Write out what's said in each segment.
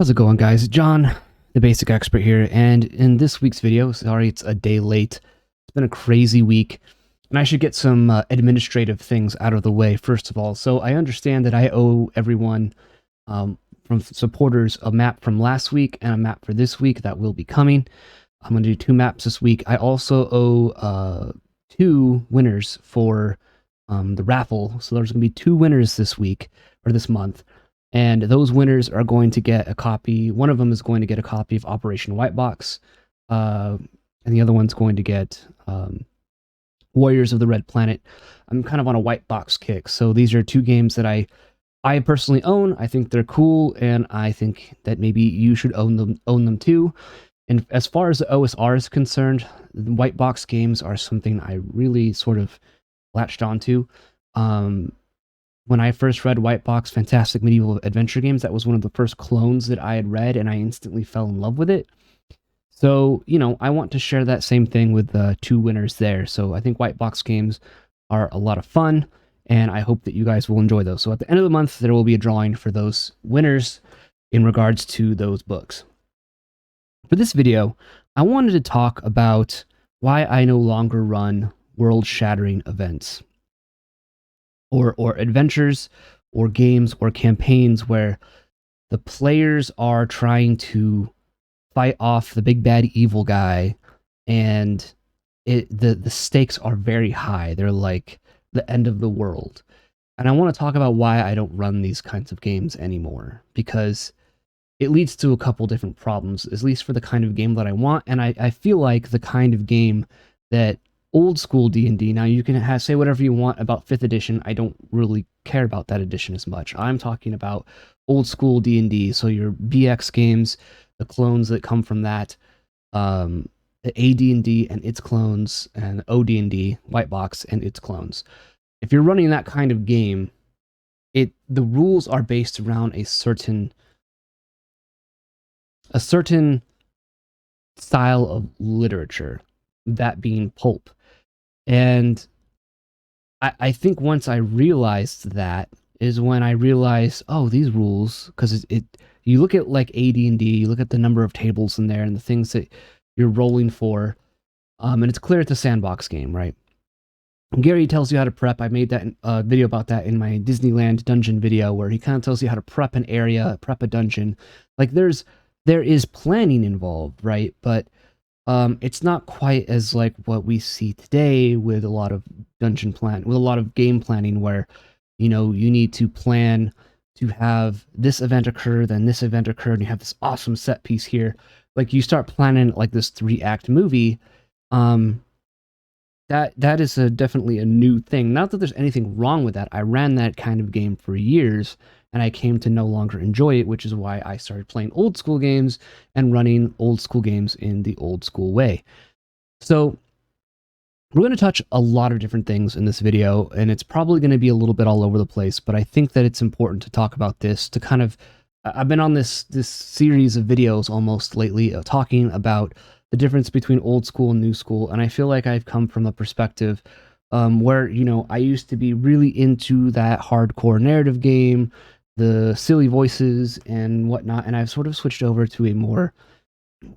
How's it going, guys? John, the basic expert here, and in this week's video, sorry it's a day late, it's been a crazy week, and I should get some administrative things out of the way first of all. So I understand that I owe everyone from supporters a map from last week and a map for this week that will be coming. I'm going to do 2 maps this week. I also owe 2 winners for the raffle, so there's going to be 2 winners this week, or this month. And those winners are going to get a copy. One of them is going to get a copy of Operation White Box, and the other one's going to get Warriors of the Red Planet. I'm kind of on a white box kick, so these are 2 games that I personally own. I think they're cool, and I think that maybe you should own them too. And as far as the OSR is concerned, the white box games are something I really sort of latched onto. When I first read White Box Fantastic Medieval Adventure Games, that was one of the first clones that I had read, and I instantly fell in love with it. So, I want to share that same thing with 2 winners there. So I think White Box games are a lot of fun, and I hope that you guys will enjoy those. So at the end of the month, there will be a drawing for those winners in regards to those books. For this video, I wanted to talk about why I no longer run world-shattering events. Or adventures, or games, or campaigns where the players are trying to fight off the big bad evil guy, and the stakes are very high. They're like the end of the world. And I want to talk about why I don't run these kinds of games anymore, because it leads to a couple different problems, at least for the kind of game that I want, and I feel like the kind of game that old school D&D. Now you can say whatever you want about 5th edition. I don't really care about that edition as much. I'm talking about old school D&D. So your BX games, the clones that come from that, the AD&D and its clones, and OD&D, White Box, and its clones. If you're running that kind of game, the rules are based around a certain style of literature, that being pulp. And I think once I realized that is when I realized, oh, these rules, because you look at like AD&D, you look at the number of tables in there and the things that you're rolling for, and it's clear it's a sandbox game, right? Gary tells you how to prep. I made that video about that in my Disneyland dungeon video, where he kind of tells you how to prep an area, prep a dungeon. Like there is planning involved, right? But it's not quite as like what we see today with a lot of with a lot of game planning, where you need to plan to have this event occur, then this event occur, and you have this awesome set piece here. Like you start planning like this 3-act movie. That is definitely a new thing. Not that there's anything wrong with that. I ran that kind of game for years, and I came to no longer enjoy it, which is why I started playing old school games and running old school games in the old school way. So we're going to touch a lot of different things in this video, and it's probably going to be a little bit all over the place, but I think that it's important to talk about this to kind of... I've been on this series of videos almost lately talking about the difference between old school and new school, and I feel like I've come from a perspective where, I used to be really into that hardcore narrative game, the silly voices and whatnot, and I've sort of switched over to a more,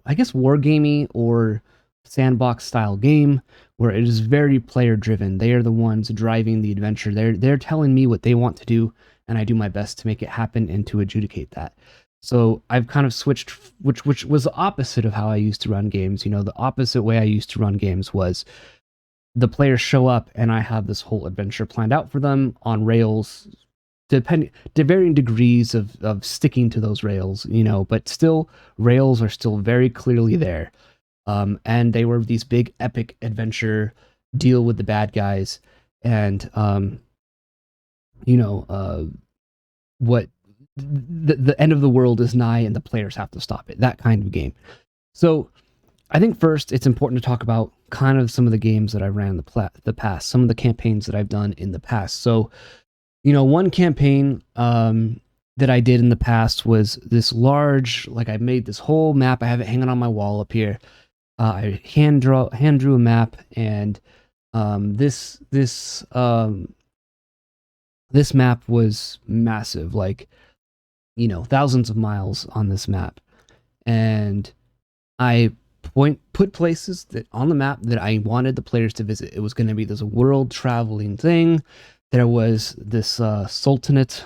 I guess, wargamey or sandbox style game, where it is very player driven. They are the ones driving the adventure. They're telling me what they want to do, and I do my best to make it happen and to adjudicate that. So I've kind of switched, which was the opposite of how I used to run games. The opposite way I used to run games was the players show up and I have this whole adventure planned out for them on rails, to varying degrees of sticking to those rails, but still rails are still very clearly there. And they were these big epic adventure, deal with the bad guys, and what the end of the world is nigh and the players have to stop it, that kind of game. So I think first it's important to talk about kind of some of the games that I ran in the past, some of the campaigns that I've done in the past. So, one campaign that I did in the past was this large, like I made this whole map. I have it hanging on my wall up here. I hand drew a map, and this map was massive. Like thousands of miles on this map, and I put places that on the map that I wanted the players to visit. It was going to be this world traveling thing. There was this sultanate,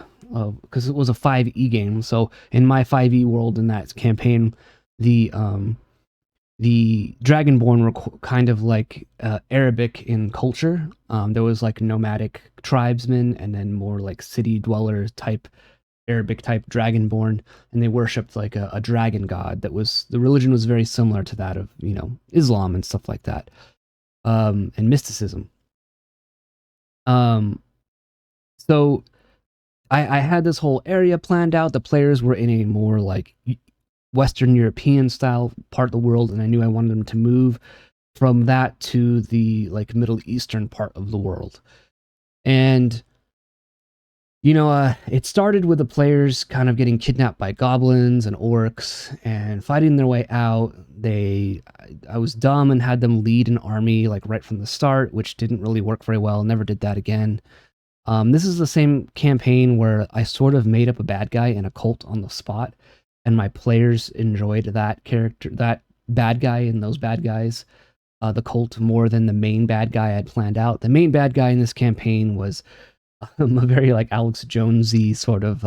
because it was a 5e game. So in my 5e world in that campaign, the Dragonborn were kind of like Arabic in culture. There was like nomadic tribesmen, and then more like city dweller type Arabic type Dragonborn, and they worshipped like a dragon god. The religion was very similar to that of Islam and stuff like that, and mysticism. So I had this whole area planned out. The players were in a more like Western European style part of the world, and I knew I wanted them to move from that to the like Middle Eastern part of the world. And it started with the players kind of getting kidnapped by goblins and orcs and fighting their way out. I was dumb and had them lead an army like right from the start, which didn't really work very well. Never did that again. This is the same campaign where I sort of made up a bad guy in a cult on the spot, and my players enjoyed that character, that bad guy and those bad guys, the cult, more than the main bad guy I had planned out. The main bad guy in this campaign was a very like Alex Jonesy sort of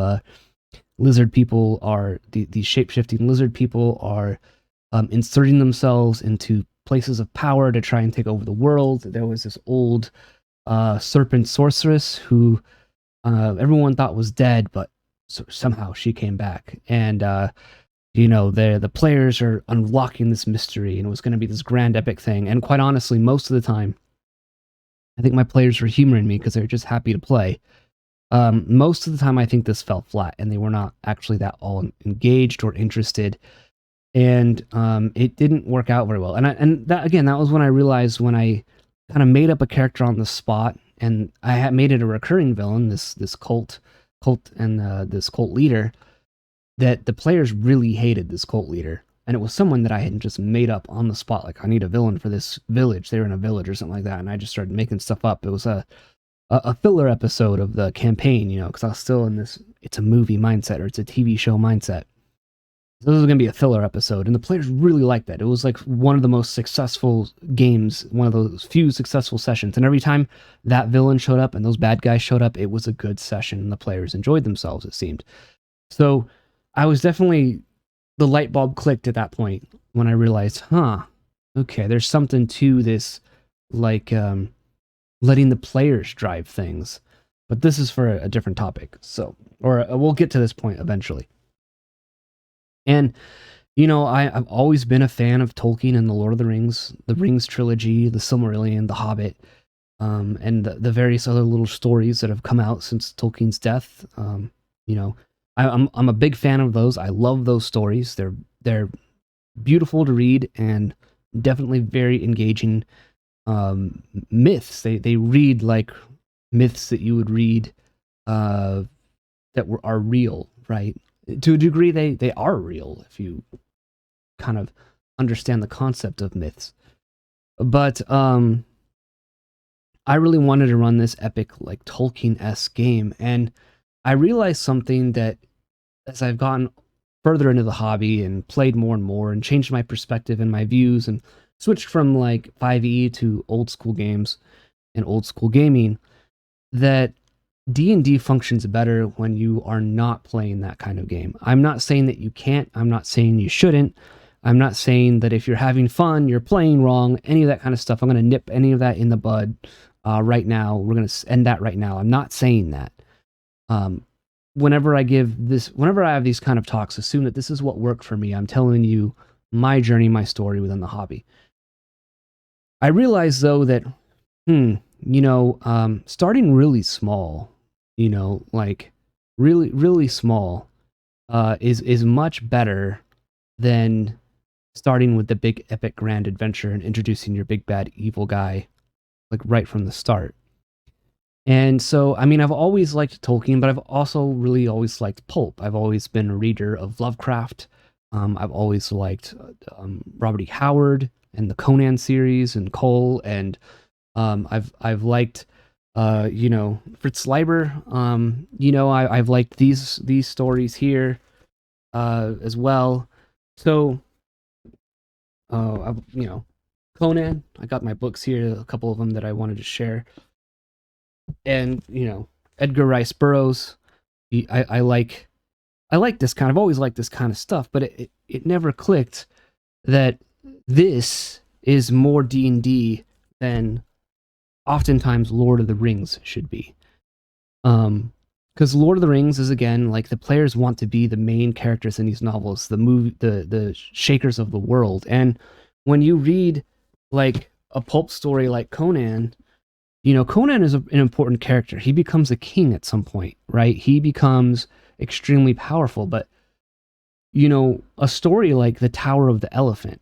lizard people are these shape-shifting lizard people are inserting themselves into places of power to try and take over the world. There was this old serpent sorceress who everyone thought was dead, but somehow she came back, and the players are unlocking this mystery, and it was going to be this grand epic thing. And quite honestly, most of the time I think my players were humoring me because they were just happy to play. Most of the time, I think this fell flat, and they were not actually that all engaged or interested, and it didn't work out very well. And that was when I realized, when I kind of made up a character on the spot, and I had made it a recurring villain, this cult and this cult leader, that the players really hated this cult leader. And it was someone that I had just made up on the spot. Like, I need a villain for this village. They were in a village or something like that. And I just started making stuff up. It was a filler episode of the campaign, because I was still in this, it's a movie mindset, or it's a TV show mindset. So this was going to be a filler episode. And the players really liked that. It was like one of the most successful games, one of those few successful sessions. And every time that villain showed up and those bad guys showed up, it was a good session. And the players enjoyed themselves, it seemed. So I was definitely, the light bulb clicked at that point when I realized, okay, there's something to this, like letting the players drive things. But this is for a different topic. So, or we'll get to this point eventually. And, I've always been a fan of Tolkien and the Lord of the Rings trilogy, the Silmarillion, the Hobbit, and the various other little stories that have come out since Tolkien's death. I'm a big fan of those. I love those stories. They're beautiful to read and definitely very engaging myths. They read like myths that you would read that are real, right? To a degree, they are real if you kind of understand the concept of myths. But I really wanted to run this epic, like Tolkien-esque game, and I realized something that, as I've gotten further into the hobby and played more and more and changed my perspective and my views and switched from like 5e to old school games and old school gaming, that D&D functions better when you are not playing that kind of game. I'm not saying that you can't. I'm not saying you shouldn't. I'm not saying that if you're having fun, you're playing wrong, any of that kind of stuff. I'm going to nip any of that in the bud right now. We're going to end that right now. I'm not saying that. Whenever I have these kind of talks, assume that this is what worked for me. I'm telling you my journey, my story within the hobby. I realize though that, starting really small, like really, really small, is much better than starting with the big epic grand adventure and introducing your big bad evil guy, like right from the start. And so, I've always liked Tolkien, but I've also really always liked pulp. I've always been a reader of Lovecraft. I've always liked Robert E. Howard and the Conan series and Cole, and I've liked Fritz Leiber. I've liked these stories here as well. So, Conan. I got my books here, a couple of them that I wanted to share, and Edgar Rice Burroughs. I like this kind. I've always liked this kind of stuff, but it never clicked that this is more D&D than oftentimes Lord of the Rings should be. Because Lord of the Rings is, again, like, the players want to be the main characters in these novels, the shakers of the world. And when you read like a pulp story like Conan, Conan is an important character. He becomes a king at some point, right? He becomes extremely powerful. But a story like The Tower of the Elephant,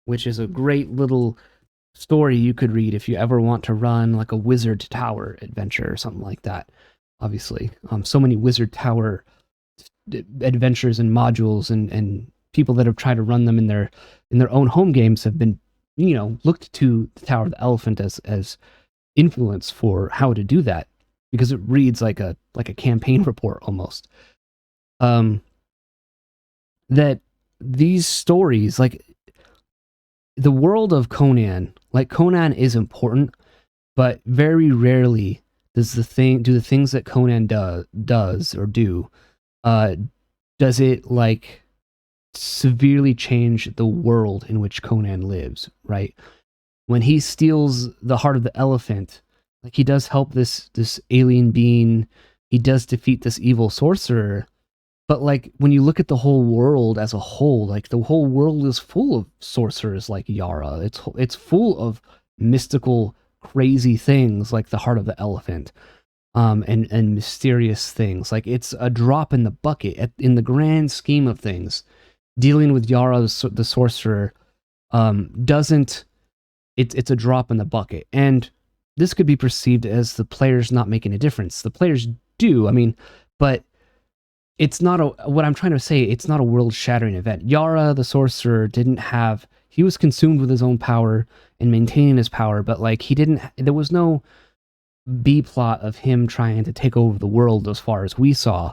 which is a great little story you could read if you ever want to run like a Wizard Tower adventure or something like that. Obviously, so many Wizard Tower adventures and modules, and people that have tried to run them in their own home games have been looked to the Tower of the Elephant as influence for how to do that, because it reads like a campaign report almost. That these stories, like the world of Conan, like Conan is important, but very rarely does the things that Conan does it like severely change the world in which Conan lives, right? When he steals the heart of the elephant, like, he does help this alien being, he does defeat this evil sorcerer, but like when you look at the whole world as a whole, like the whole world is full of sorcerers like Yara. It's full of mystical, crazy things like the heart of the elephant, and mysterious things. Like, it's a drop in the bucket in the grand scheme of things. Dealing with Yara the sorcerer doesn't. It's a drop in the bucket, and this could be perceived as the players not making a difference. The players do, I mean, but it's not what I'm trying to say, it's not a world-shattering event. Yara, the sorcerer, he was consumed with his own power and maintaining his power, but like, there was no B-plot of him trying to take over the world as far as we saw,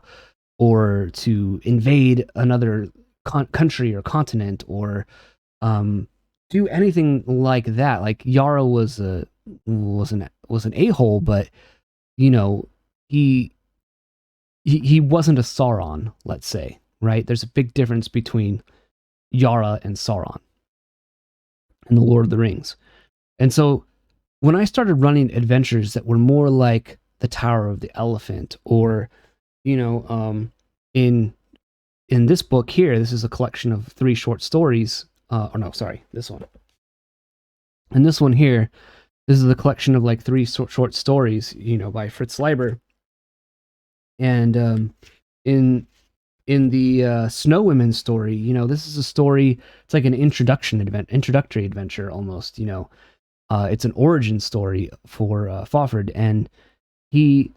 or to invade another country or continent, or do anything like that. Like, Yara was an a-hole, but he wasn't a Sauron, let's say, right? There's a big difference between Yara and Sauron in the Lord of the Rings. And so when I started running adventures that were more like the Tower of the Elephant, or in this book here, this is a collection of 3 short stories. This one. And this one here, this is a collection of like 3 short stories, by Fritz Leiber. And in the Snow Women story, this is a story. It's like an introductory adventure almost. It's an origin story for Fafhrd, and he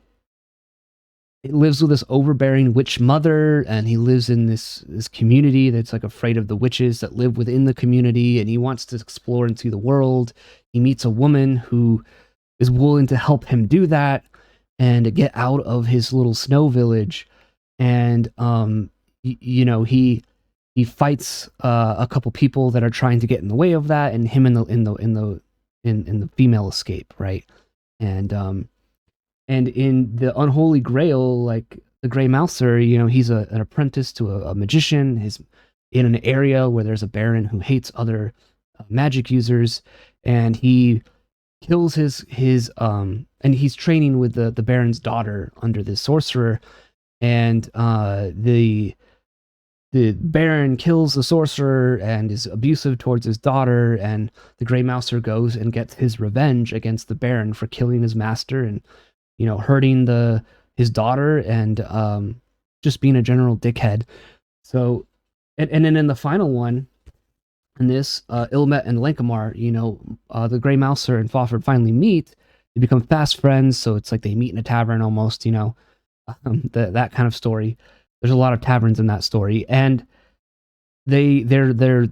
lives with this overbearing witch mother, and he lives in this community that's like afraid of the witches that live within the community, and he wants to explore and see the world. He meets a woman who is willing to help him do that and get out of his little snow village. And he fights a couple people that are trying to get in the way of that, and him in the female escape, right? And in the Unholy Grail, like the Grey Mouser, he's an apprentice to a magician. He's in an area where there's a baron who hates other magic users, and he kills his and he's training with the baron's daughter under this sorcerer, and the baron kills the sorcerer and is abusive towards his daughter, and the Grey Mouser goes and gets his revenge against the baron for killing his master and hurting his daughter, and just being a general dickhead. So, and then in the final one, in this, Ilmet and Lankamar, the Grey Mouser and Fafhrd finally meet. They become fast friends, so it's like they meet in a tavern almost, that kind of story. There's a lot of taverns in that story, and they're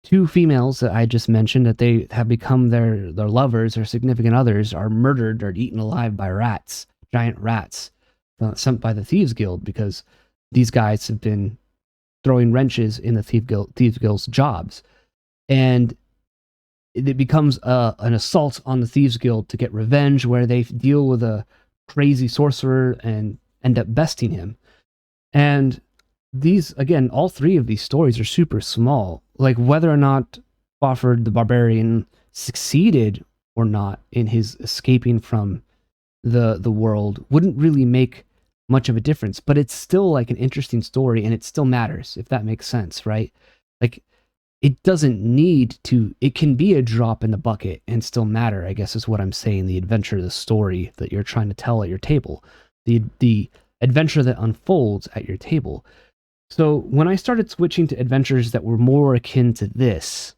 two females that I just mentioned that they have become their lovers or significant others are murdered or eaten alive by rats, giant rats, sent by the Thieves Guild, because these guys have been throwing wrenches in the Thieves Guild's jobs. And it becomes an assault on the Thieves Guild to get revenge, where they deal with a crazy sorcerer and end up besting him. And these, again, all three of these stories are super small. Like, whether or not Spofford the Barbarian succeeded or not in his escaping from the world wouldn't really make much of a difference, but it's still like an interesting story, and it still matters, if that makes sense, right? Like, it doesn't need to, it can be a drop in the bucket and still matter, I guess is what I'm saying. The adventure, the story that you're trying to tell at your table, the adventure that unfolds at your table. So when I started switching to adventures that were more akin to this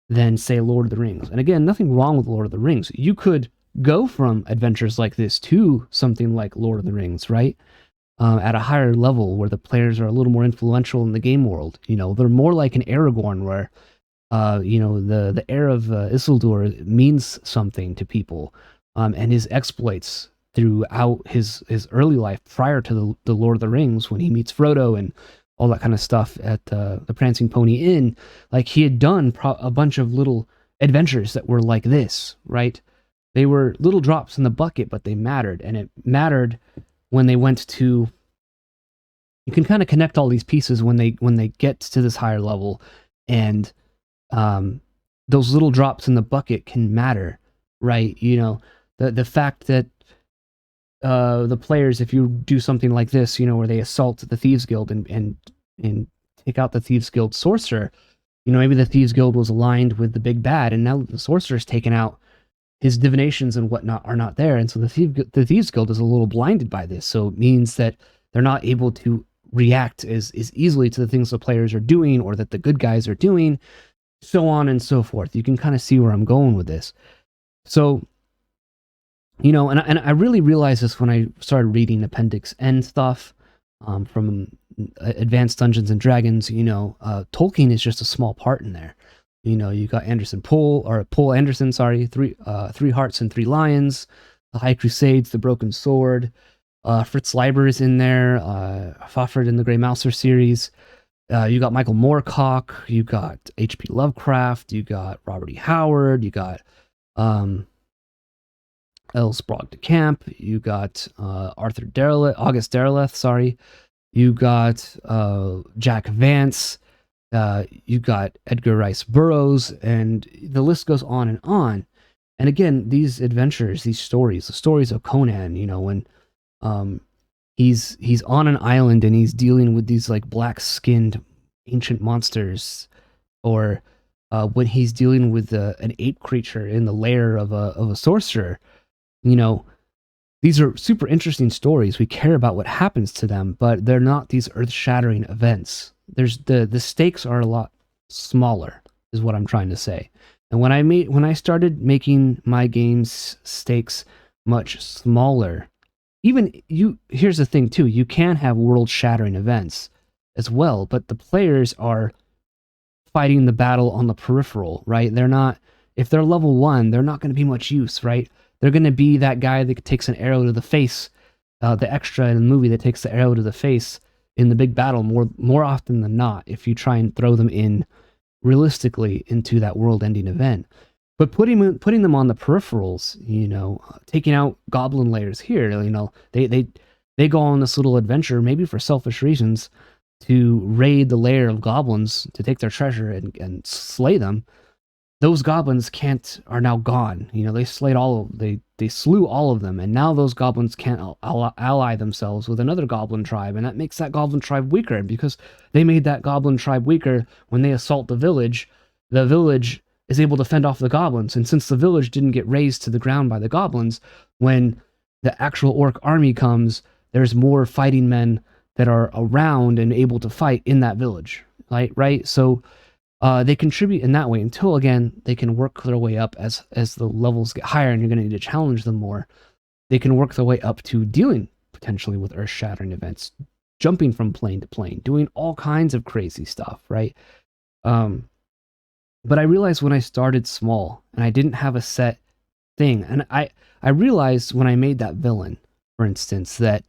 than, say, Lord of the Rings, and again, nothing wrong with Lord of the Rings, you could go from adventures like this to something like Lord of the Rings, right? At a higher level, where the players are a little more influential in the game world. You know, they're more like an Aragorn, where you know, the heir of Isildur means something to people, and his exploits throughout his early life prior to the Lord of the Rings, when he meets Frodo and all that kind of stuff at the Prancing Pony Inn. Like, he had done a bunch of little adventures that were like this, right? They were little drops in the bucket, but they mattered, and it mattered when they went to, you can kind of connect all these pieces when they get to this higher level, and those little drops in the bucket can matter, right? You know, the fact that the players, if you do something like this, you know, where they assault the Thieves Guild and take out the Thieves Guild sorcerer, you know, maybe the Thieves Guild was aligned with the big bad, and now the sorcerer's taken out, his divinations and whatnot are not there, and so the Thieves Guild is a little blinded by this. So it means that they're not able to react as easily to the things the players are doing or that the good guys are doing, so on and so forth. You can kind of see where I'm going with this. So, you know, and I really realized this when I started reading Appendix N stuff from Advanced Dungeons and Dragons. You know, Tolkien is just a small part in there. You know, you got Poul Anderson, sorry, Three Hearts and Three Lions, The High Crusades, The Broken Sword. Fritz Leiber is in there. Fafhrd in the Grey Mouser series. You got Michael Moorcock. You got H.P. Lovecraft. You got Robert E. Howard. You got L. Sprague de Camp. You got August Derleth. Sorry. You got Jack Vance. You got Edgar Rice Burroughs, and the list goes on and on. And again, these adventures, these stories, the stories of Conan, you know, when he's on an island and he's dealing with these like black-skinned ancient monsters, or when he's dealing with an ape creature in the lair of a sorcerer, you know, these are super interesting stories. We care about what happens to them, but they're not these earth-shattering events. There's the stakes are a lot smaller, is what I'm trying to say. And when I started making my games stakes much smaller, here's the thing too, you can have world-shattering events as well, but the players are fighting the battle on the peripheral, right? They're not, if they're level 1, they're not going to be much use, right? They're going to be that guy that takes an arrow to the face, the extra in the movie that takes the arrow to the face in the big battle more often than not, if you try and throw them in realistically into that world-ending event. But putting them on the peripherals, you know, taking out goblin layers here, you know, they go on this little adventure, maybe for selfish reasons, to raid the lair of goblins to take their treasure and slay them. Those goblins are now gone. You know, they slew all of them, and now those goblins can't ally themselves with another goblin tribe, and that makes that goblin tribe weaker. And because they made that goblin tribe weaker, when they assault the village is able to fend off the goblins. And since the village didn't get razed to the ground by the goblins, when the actual orc army comes, there's more fighting men that are around and able to fight in that village, right? So they contribute in that way until, again, they can work their way up as the levels get higher and you're going to need to challenge them more. They can work their way up to dealing potentially with earth-shattering events, jumping from plane to plane, doing all kinds of crazy stuff, right? But I realized when I started small and I didn't have a set thing, and I realized when I made that villain, for instance, that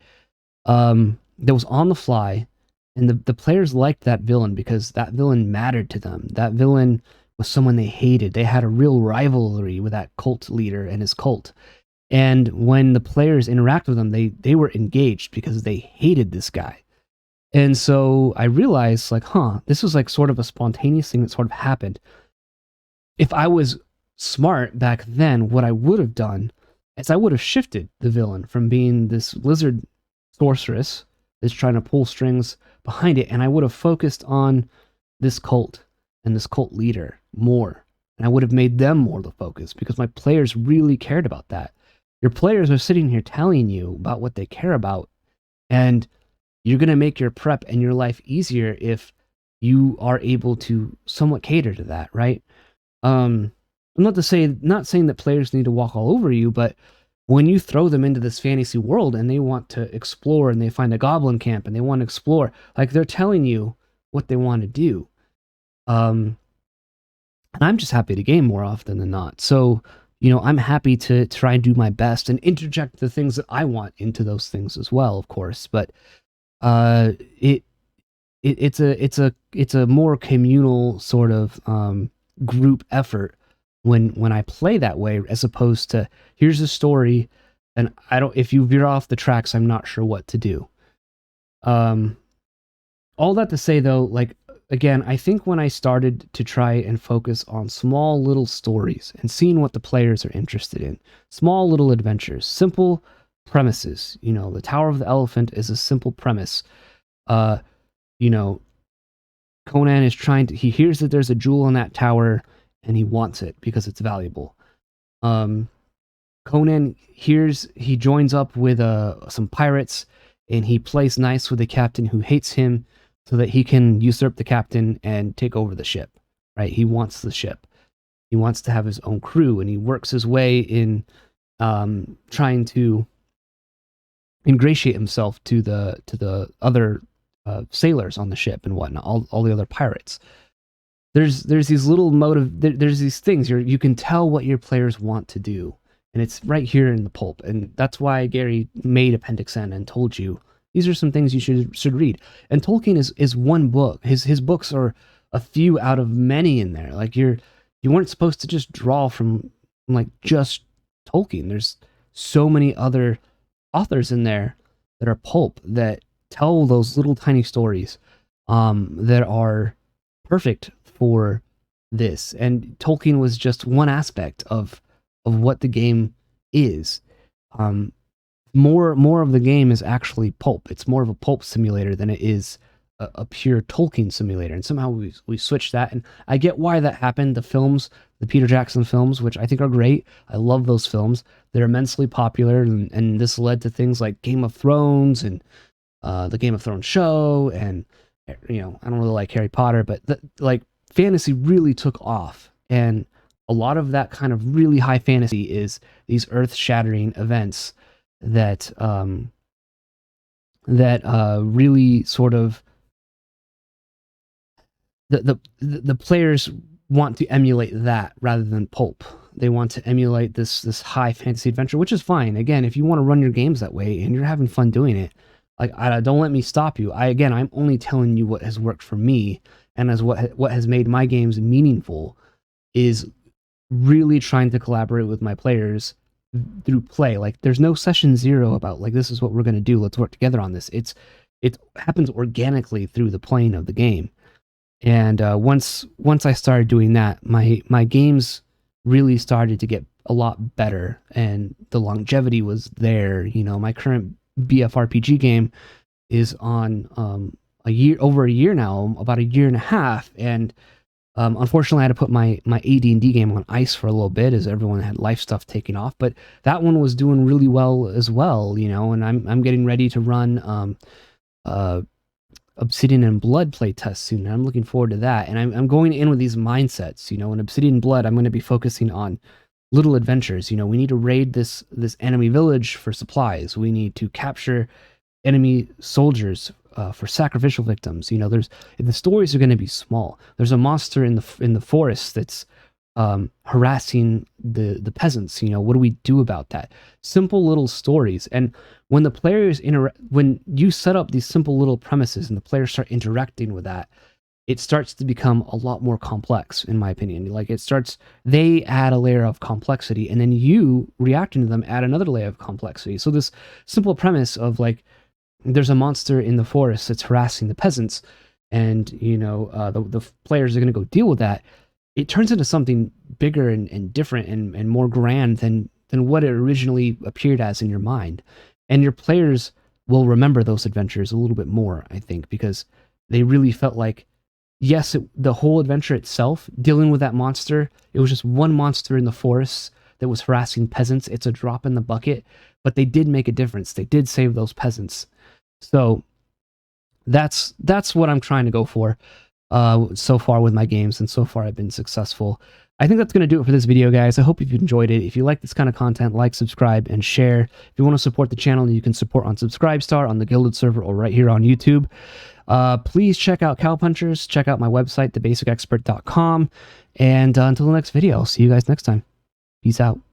was on the fly, and the players liked that villain because that villain mattered to them. That villain was someone they hated. They had a real rivalry with that cult leader and his cult. And when the players interact with them, they were engaged because they hated this guy. And so I realized, like, this was like sort of a spontaneous thing that sort of happened. If I was smart back then, what I would have done is I would have shifted the villain from being this lizard sorceress that's trying to pull strings behind it, and I would have focused on this cult and this cult leader more. And I would have made them more the focus because my players really cared about that. Your players are sitting here telling you about what they care about, and you're going to make your prep and your life easier if you are able to somewhat cater to that, right? I'm not saying that players need to walk all over you, but when you throw them into this fantasy world and they want to explore and they find a goblin camp and they want to explore, like they're telling you what they want to do. And I'm just happy to game more often than not. So, I'm happy to try and do my best and interject the things that I want into those things as well, of course. But it's a more communal sort of group effort when I play that way, as opposed to here's a story, and if you veer off the tracks, I'm not sure what to do. All that to say though, like, again, I think when I started to try and focus on small little stories and seeing what the players are interested in, small little adventures, simple premises, the Tower of the Elephant is a simple premise. Conan is he hears that there's a jewel in that tower and he wants it because it's valuable. Conan he joins up with some pirates, and he plays nice with the captain who hates him so that he can usurp the captain and take over the ship, right? He wants the ship. He wants to have his own crew, and he works his way in trying to ingratiate himself to the other sailors on the ship and whatnot, all the other pirates. There's these little there's these things you can tell what your players want to do, and it's right here in the pulp. And that's why Gary made Appendix N and told you these are some things you should read. And Tolkien is one book. His books are a few out of many in there. Like you weren't supposed to just draw from like just Tolkien. There's so many other authors in there that are pulp that tell those little tiny stories that are perfect for this. And Tolkien was just one aspect of what the game is. More of the game is actually pulp. It's more of a pulp simulator than it is a pure Tolkien simulator. And somehow we switched that. And I get why that happened. The films, the Peter Jackson films, which I think are great. I love those films. They're immensely popular. And this led to things like Game of Thrones and the Game of Thrones show. And, I don't really like Harry Potter, but fantasy really took off. And a lot of that kind of really high fantasy is these earth-shattering events that really sort of the players want to emulate that rather than pulp. They want to emulate this high fantasy adventure, which is fine. Again, if you want to run your games that way and you're having fun doing it, don't let me stop you. I'm only telling you what has worked for me, and as what has made my games meaningful is really trying to collaborate with my players through play. Like, there's no session zero about like, this is what we're going to do, let's work together on this. It happens organically through the playing of the game. And once I started doing that, my games really started to get a lot better, and the longevity was there. My current BFRPG game is on over a year now, about a year and a half, and unfortunately I had to put my AD&D game on ice for a little bit as everyone had life stuff taking off, but that one was doing really well as well, and I'm getting ready to run Obsidian and Blood playtest soon, and I'm looking forward to that. And I'm going in with these mindsets. In Obsidian and Blood, I'm going to be focusing on little adventures. We need to raid this enemy village for supplies. We need to capture enemy soldiers for sacrificial victims. You know, the stories are going to be small. There's a monster in the forest that's harassing the peasants. You know, what do we do about that? Simple little stories. And when the players when you set up these simple little premises and the players start interacting with that, it starts to become a lot more complex, in my opinion. Like they add a layer of complexity, and then you reacting to them add another layer of complexity. So this simple premise of like, there's a monster in the forest that's harassing the peasants, and you know the players are going to go deal with that. It turns into something bigger and different and more grand than what it originally appeared as in your mind. And your players will remember those adventures a little bit more, I think, because they really felt like, yes, the whole adventure itself, dealing with that monster, it was just one monster in the forest that was harassing peasants. It's a drop in the bucket, but they did make a difference. They did save those peasants. So that's what I'm trying to go for so far with my games, and so far I've been successful. I think that's going to do it for this video, guys. I hope you've enjoyed it. If you like this kind of content, like, subscribe, and share. If you want to support the channel, you can support on Subscribestar, on the Guilded server, or right here on YouTube. Please check out Cowpunchers. Check out my website, thebasicexpert.com. And until the next video, I'll see you guys next time. Peace out.